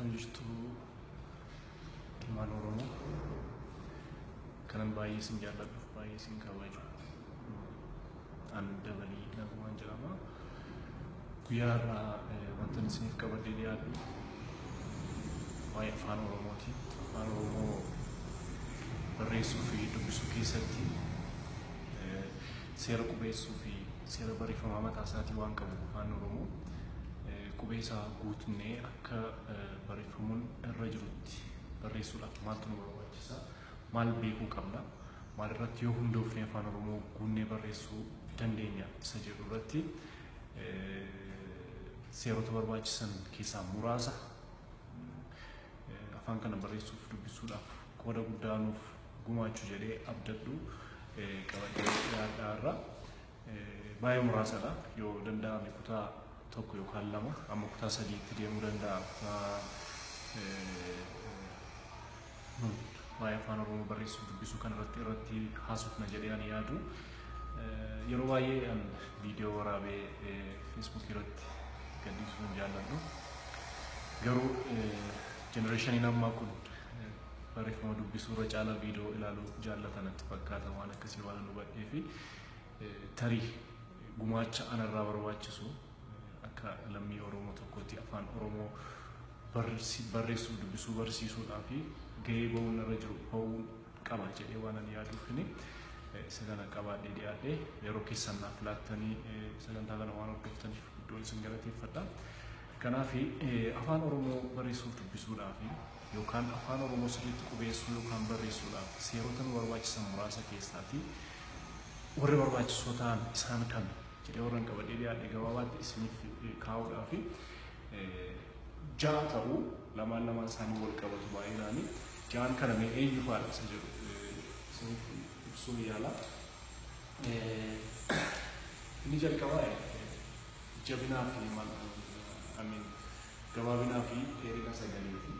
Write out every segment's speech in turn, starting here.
akkam jirtu ilmaan Oromoo kanan baay'ee isin jaalladhuuf baay'ee isin kabaju an dabalii nagumaan jedhama guyyaa irraa wantan isiniif qabadhee dhiyaadhu waa'ee afaan Oromooti. Afaan Oromoo barreessuu fi dubbisuu keessatti seera qubeessuu fi seera barreeffamaa mataa isaatii waan qabu afaan Oromoo qubee isaa guutnee akka barreeffamuun irra jirutti barreessuudhaaf maaltu nu barbaachisa, maal beekuu qabna, maal irratti yoo hundoofne afaan Oromoo guunnee barreessuu dandeenya isa jedhu irratti seerota barbaachisan keessaa muraasa afaan kana barreessuuf dubbisuudhaaf qooda guddaa nuuf gumaachuu jedhee abdadhu qabadhee dhiyaadhaarra baay'ee muraasadha. Yoo danda'ame kutaa tokko yookaan lama amma kutaa sadiitti deemuu danda'a. Waa'ee afaan Oromoo barreessuu dubbisuu kana irratti haasofna jedhee ani yaadu. Yeroo baay'ee an viidiyoo waraabee Facebook irratti gadhiisuu hin jaalladhu. Garuu jenereeshiniin ammaa kun barreeffama dubbisuu irra caalaa viidiyoo ilaaluu jaallatan natti fakkaata. Waan akkasii waan nu badhee fi tarii gumaacha anarraa barbaachisu akka lammii Oromoo tokkotti afaan Oromoo barreessuu dubbisuu barsiisuudhaaf gahee bahuun irra jiru bahuu qaba jedhee waan ani yaaduufini sagana qabaadhee dhiyaadhee yeroo keessan naaf laattanii sagantaa kana waan hordoftaniif iddoo isin galateeffadha. Kanaaf afaan Oromoo barreessuu dubbisuudhaaf yookaan afaan Oromoo sirriitti qubeessuu yookaan barreessuudhaaf seerota nu barbaachisan muraasa keessaafi warri barbaachisoo ta'an isaan kan jedhee warran qabadhee dhiyaadhee gabaabaatti isiniif kaa'uudhaaf ja'a ta'uu lamaan isaanii wal qabatu baay'inaani ja'an kana mee eenyu faadha isa jedhu isiniif ibsuu yaala. Inni jalqabaa jabinaa fi gabaabinaa fi dheerina sagaleeti.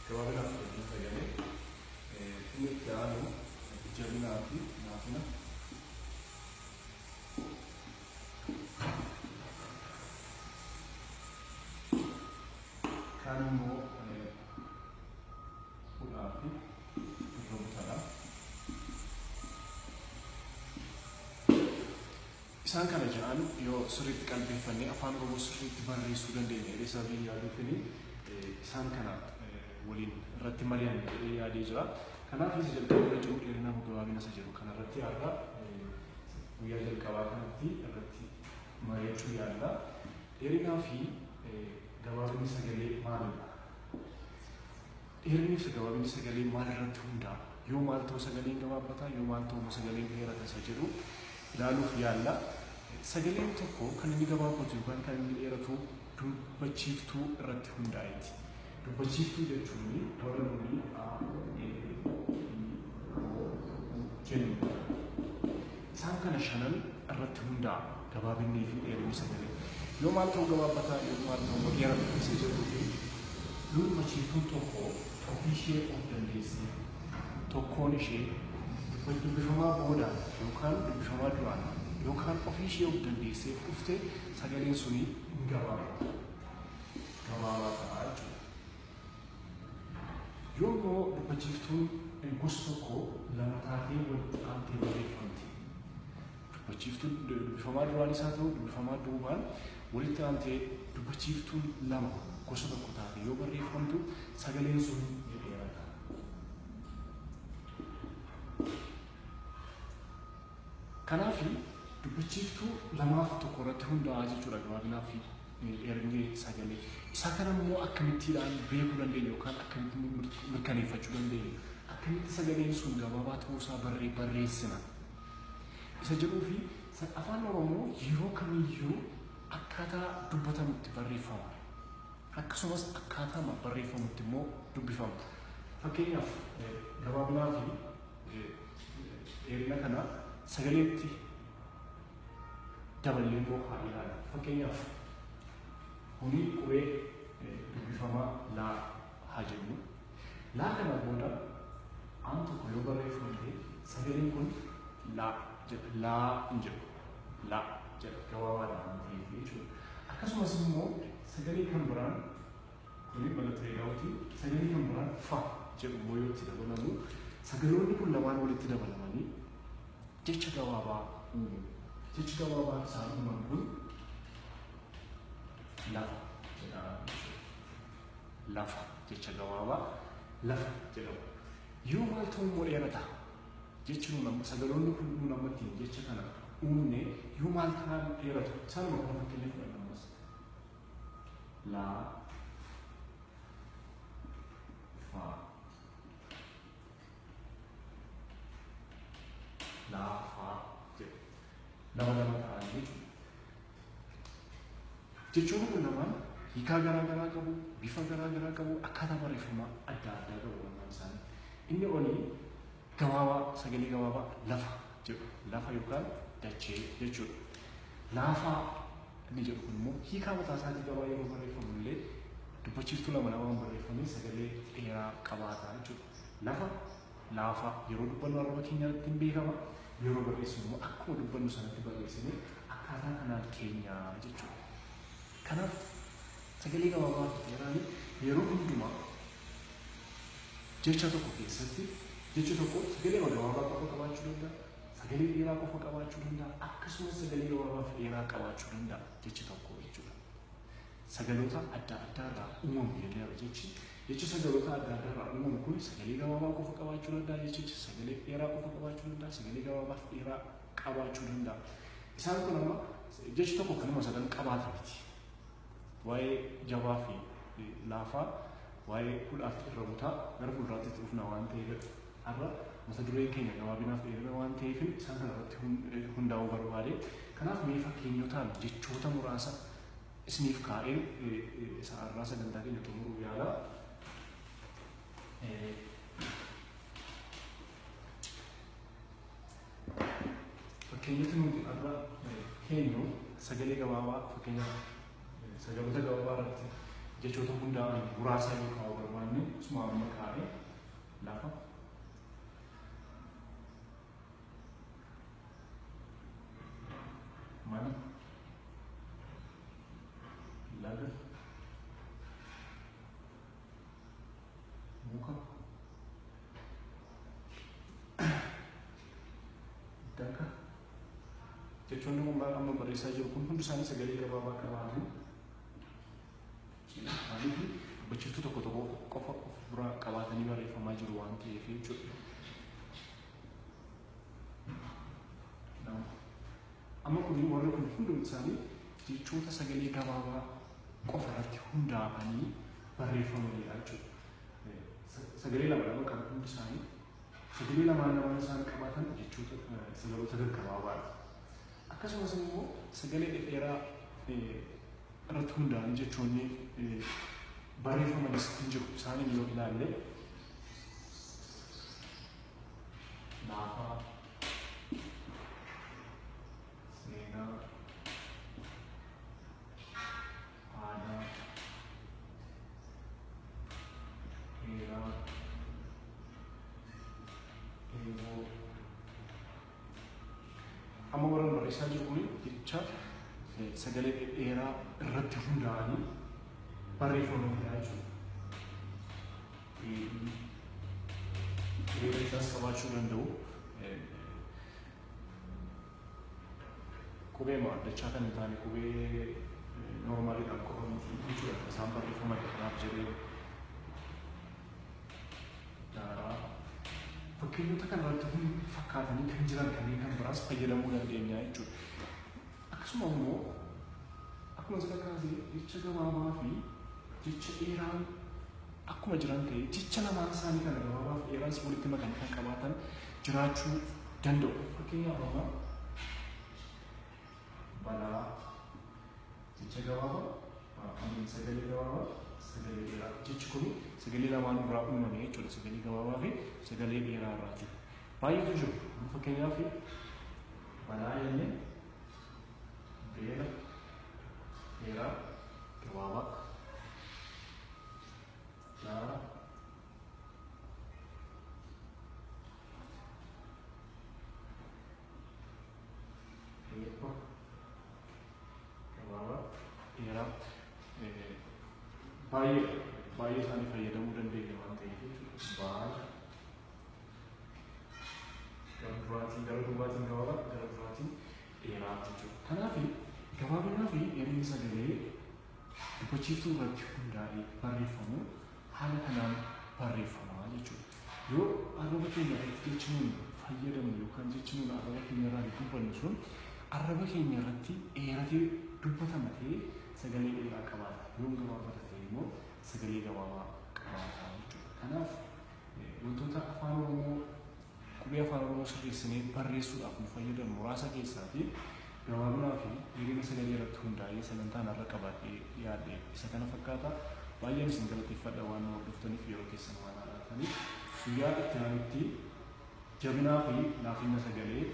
Gabaabinaa fi dheerina sagalee inni itti aanu jabinaa fi laafina. Kaan immoo fuudhaa fi rukutadha. Isaan kana jedhan yoo sirriitti qalbeeffannee afaan Oromoo sirriitti barreessuu dandeenya jedhee sababii yaaduufini isaan kana waliin irratti mari'an jedhee yaadee jira. Kanaaf isa jalqabaa jiru dheerina gabaabina isa jedhu kana irratti har'a guyyaa jalqabaa kanatti irratti mari'achuu yaalla. Dheerinaa fi gabaabinni sagalee maalidha? Dheerinni fi gabaabinni sagalee maal irratti hundaa'a? Yoo maal ta'u sagaleen gabaabbataa, yoo maal ta'u sagaleen dheerata isa jedhu ilaaluuf yaalla. Sagaleen tokko kan inni gabaabbatu yookaan kan inni dheeratu dubbachiiftuu irratti hundaa'eeti. Dubbachiiftuu jechuun warra nuyi jennu isaan kana shanan irratti hundaa'a gabaabinni fi dheerinni sagalee. Yoo maal ta'u gabaabbataa, yoo maal ta'u dheerata isa jedhu dubbachiiftuun tokko ofii ishee of dandeessee tokkoon ishee dubbifamaa boodaan yookaan dubbifamaa duraan yookaan ofii ishee of dandeessee dhufte sagaleen suni gabaabaa ta'a jechuudha. Yoo immoo dubbachiiftuun gosa tokko lama taatee walitti aantee barreeffamti. Dubbachiiftuun dubbifamaa duraan isaa ta'u dubbifamaa duubaan walitti aantee dubbachiiftuun lama gosa tokko taatee yoo barreeffamtu sagaleen sun dheerata. Kanaaf dubbachiiftuu lamaaf tokko irratti hundaa'a jechuudha gabaabinaa fi dheerinni sagalee. Isa kana immoo akkamittiidhaan beekuu dandeenya yookaan akkamitti mirkaneeffachuu dandeenya? Akkamitti sagaleen sun gabaabaa ta'uusaa barreessina? Isa jedhuu fi afaan Oromoo yeroo kamiyyuu akkaataa dubbatamutti barreeffama. Akkasumas akkaataa barreeffamutti immoo dubbifama. Fakkeenyaaf gabaabinaa fi dheerina kana sagaleetti daballee immoo haa ilaalla. Fakkeenyaaf kuni qubee dubbifamaa laa haa jennu. Laa kana booda Aan tokko yoo barreeffamte sagaleen kun laa jedha. Laa hin jedhu. Laa jedha gabaabaadhaan waan ta'eef jechuudha. Akkasumas immoo sagalee kan biraan kuni mallattoo eegaawuti. Sagalee kan biraan fa jedhu immoo yoo itti dabalamu sagaloonni kun lamaan walitti dabalamanii jecha gabaabaa uumu. Jechi gabaabaa isaan uuman kun lafa jedhama. Lafa jecha gabaabaa lafa jedhama. Yoo maal ta'u immoo dheerata jechi nuun sagaloonni kun nuun amma ittiin jecha kana uumne yoo maal ta'an dheeratu isaanuma kana fakkeenyaaf fudhatamas laa fa laa fa jedhu lama ta'an jechuudha. Jechoonni kun lamaan hiikaa garaagaraa qabu, bifa garaagaraa qabu, akkaataa barreeffamaa adda addaa qabu lamaan isaanii. Inni olii gabaabaa sagalee gabaabaa lafa jedhu lafa yookaan dachee jechuudha. Laafaa inni jedhu kun immoo hiikaa mataa isaatii qabaa yeroo barreeffamu illee dubbachiiftuu lama lamaan barreeffamee sagalee dheeraa qabaataa jechuudha. Lafa laafaa yeroo dubbannu arraba keenyaatti hin beekama. Yeroo barreessinu immoo akkuma dubbannu sanatti barreessine akkaataa kanaan keenyaa jechuudha. Kanaaf sagalee gabaabaa fi dheeraan yeroo hundumaa jecha tokko keessatti jechi tokko sagalee gabaabaa qofa qabaachuu danda'a, sagalee dheeraa qofa qabaachuu danda'a, akkasumas sagalee gabaabaa fi dheeraa qabaachuu danda'a jechi tokko jechuudha. Sagaloota adda addaa irraa uumamu jedhama jechi sagaloota adda addaa irraa uumamu kun sagalee gabaabaa qofa qabaachuu danda'a, jechi sagalee dheeraa qofa qabaachuu danda'a, sagalee gabaabaa fi dheeraa qabaachuu danda'a. Isaan kun amma jechi tokko kanuma sadan qabaata miti. Waa'ee jabaa fi laafaa waa'ee hudhaa fi irra butaa gara fuulduraatti itti dhufna waan ta'eef har'a mata dureen keenya gabaabinaaf dheerina waan ta'eef isaan kanarratti hundaa'uu barbaade. Kanaaf mee fakkeenyotaan jechoota muraasa isiniif kaa'een isa har'aa sagantaa keenya xumuruu yaala. Fakkeenyota nuti har'a keenyu sagalee gabaabaa fakkeenyaaf sagaloota gabaabaa irratti jechoota hundaa'an muraasa yoo kaa'uu barbaanne isuma amma kaa'ee lafa mana laga muka daga jechoonni kun amma barreessaa jiru kun hundi isaanii sagalee gabaabaa qabaatu. Maaliif dubbachiiftuu tokko tokko qofa of biraa qabaatanii barreeffamaa jiru waan ta'eef jechuudha. Amma kun warri kun hundumti isaanii jechoota sagalee gabaabaa qofa irratti hundaa'anii barreeffamanidha jechuudha. Sagalee lama qabu hundi isaanii sagalee lamaan isaan qabaatan jechoota sagaloota gaggabaabaadha. Akkasumas immoo sagalee dhedheeraa irratti hundaa'an jechoonni barreeffamanis hin jiru. Isaanii yoo ilaalle laafaa, seenaa, aadaa, heeraa, eeboo. Amma warreen barreessaa jiru kun jecha sagalee dheeraa irratti hundaa'anii barreeffamanidha jechuudha. Isaas qabaachuu danda'u. Qubee dachaa kan hin taane qubee noormaaliidhaan qofa miti jechuudha. Isaan barreeffaman kanaaf jedhee daaraa fakkeenyota kanarratti fakkaatanii kan jiran kanneen kan biraas fayyadamuu dandeenya jechuudha. Akkasuma immoo akkuma sadarkaa jecha gabaabaa fi jecha dheeraan akkuma jiran ta'e jecha lamaan isaanii kana gabaabaa fi dheeraas walitti makanii kan qabaatan jiraachuu danda'u. Fakkeenyaaf amma balaa jecha gabaabaa sagalee gabaabaa sagalee dheeraa jechi kun sagalee lamaan irraa uumame jechuudha. Sagalee gabaabaa fi sagalee dheeraa irraati. Baay'eetu jiru. Fakkeenyaaf balaa jennee beela dheeraa gabaabaa daara baay'ee isaanii fayyadamuu dandeenya waan ta'eef baay'ee gara duubaatiin dheeraa jechuudha. Kanaaf gabaabinaa fi dheerinni sagalee dubbachiiftuu irratti hundaa'ee barreeffamu haala kanaan barreeffama jechuudha. Yoo arraba keenya irratti jechuun fayyadamu yookaan jechuun arraba keenya irraa dubbannu sun arraba keenya irratti dheeratee dubbatama ta'ee sagalee dheeraa qabaata. Yoo gabaabata ta'e immoo sagalee gabaabaa qabaata jechuudha. Kanaaf wantoota afaan Oromoo qubee afaan Oromoo sirreessinee barreessuudhaaf nu fayyadan muraasa keessaa fi gabaabinaa fi dheerina sagalee irratti hundaa'ee sagantaan har'a qabaatee yaadde isa kana fakkaata. Baay'een isin galateeffadha waan nu hordoftaniif yeroo keessan waan haalaataniif guyyaa itti aanutti jabinaa fi laafina sagalee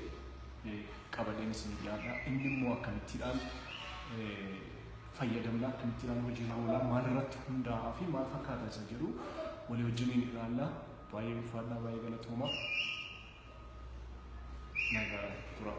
qabadeen isin yaadda. Inni immoo akkamittiidhaan fayyadamna akkamittiidhaan hojii oolaa maal irratti hundaa'aa fi maal fakkaata isa jedhu walii wajjiniin ilaalla. Baay'ee ulfaadhaa baay'ee galatooma. Nagaa tura.